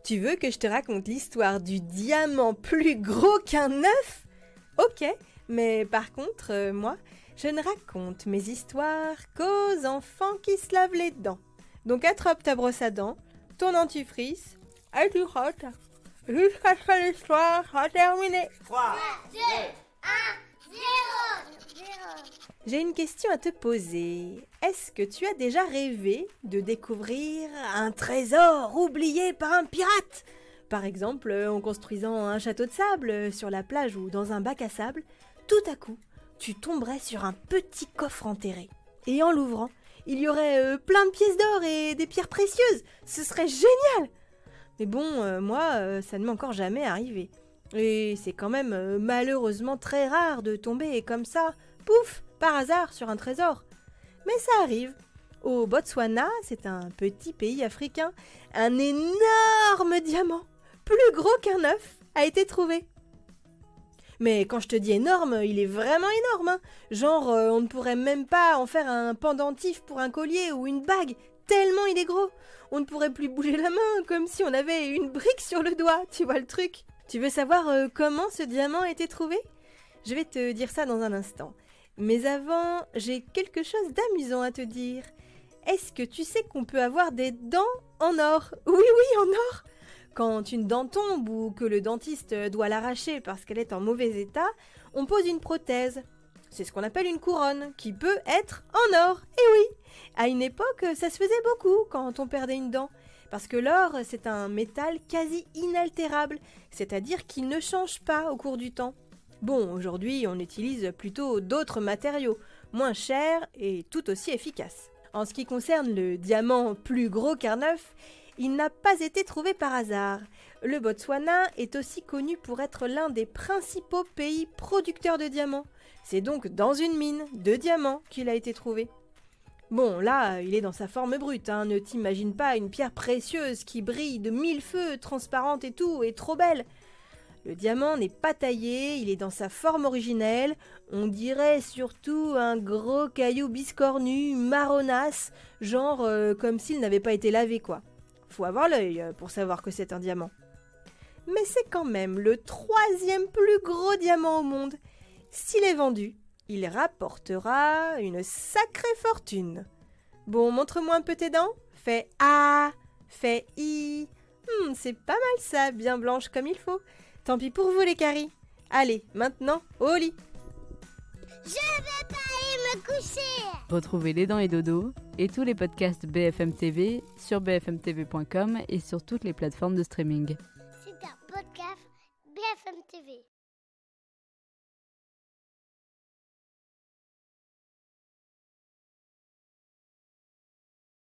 Tu veux que je te raconte l'histoire du diamant plus gros qu'un œuf? Ok, mais par contre, moi, je ne raconte mes histoires qu'aux enfants qui se lavent les dents. Donc attrape ta brosse à dents, ton dentifrice, et tu frottes jusqu'à ce que l'histoire soit terminée. 3, 2, 1, 0. J'ai une question à te poser. Est-ce que tu as déjà rêvé de découvrir un trésor oublié par un pirate? Par exemple, en construisant un château de sable sur la plage ou dans un bac à sable, tout à coup, tu tomberais sur un petit coffre enterré. Et en l'ouvrant, il y aurait plein de pièces d'or et des pierres précieuses. Ce serait génial! Mais bon, moi, ça ne m'est encore jamais arrivé. Et c'est quand même malheureusement très rare de tomber comme ça, pouf, par hasard sur un trésor. Mais ça arrive. Au Botswana, c'est un petit pays africain, un énorme diamant, plus gros qu'un œuf, a été trouvé. Mais quand je te dis énorme, il est vraiment énorme, hein. Genre, on ne pourrait même pas en faire un pendentif pour un collier ou une bague, tellement il est gros. On ne pourrait plus bouger la main, comme si on avait une brique sur le doigt, tu vois le truc. Tu veux savoir comment ce diamant a été trouvé? Je vais te dire ça dans un instant. Mais avant, j'ai quelque chose d'amusant à te dire. Est-ce que tu sais qu'on peut avoir des dents en or? Oui, en or! Quand une dent tombe ou que le dentiste doit l'arracher parce qu'elle est en mauvais état, on pose une prothèse. C'est ce qu'on appelle une couronne, qui peut être en or. Et oui, à une époque, ça se faisait beaucoup quand on perdait une dent. Parce que l'or, c'est un métal quasi inaltérable, c'est-à-dire qu'il ne change pas au cours du temps. Bon, aujourd'hui, on utilise plutôt d'autres matériaux, moins chers et tout aussi efficaces. En ce qui concerne le diamant plus gros qu'un œuf, il n'a pas été trouvé par hasard. Le Botswana est aussi connu pour être l'un des principaux pays producteurs de diamants. C'est donc dans une mine de diamants qu'il a été trouvé. Bon, là, il est dans sa forme brute, hein. Ne t'imagine pas une pierre précieuse qui brille de 1000 feux, transparente et tout, et trop belle. Le diamant n'est pas taillé, il est dans sa forme originelle. On dirait surtout un gros caillou biscornu, marronasse, genre comme s'il n'avait pas été lavé, quoi. Faut avoir l'œil pour savoir que c'est un diamant. Mais c'est quand même le 3e plus gros diamant au monde. S'il est vendu, il rapportera une sacrée fortune. Bon, montre-moi un peu tes dents. Fais A, fais I. C'est pas mal ça, bien blanche comme il faut. Tant pis pour vous les caries. Allez, maintenant, au lit. Je vais pas aller me coucher. Retrouvez Les Dents et Dodo et tous les podcasts BFM TV sur bfmtv.com et sur toutes les plateformes de streaming. C'est un podcast BFM TV.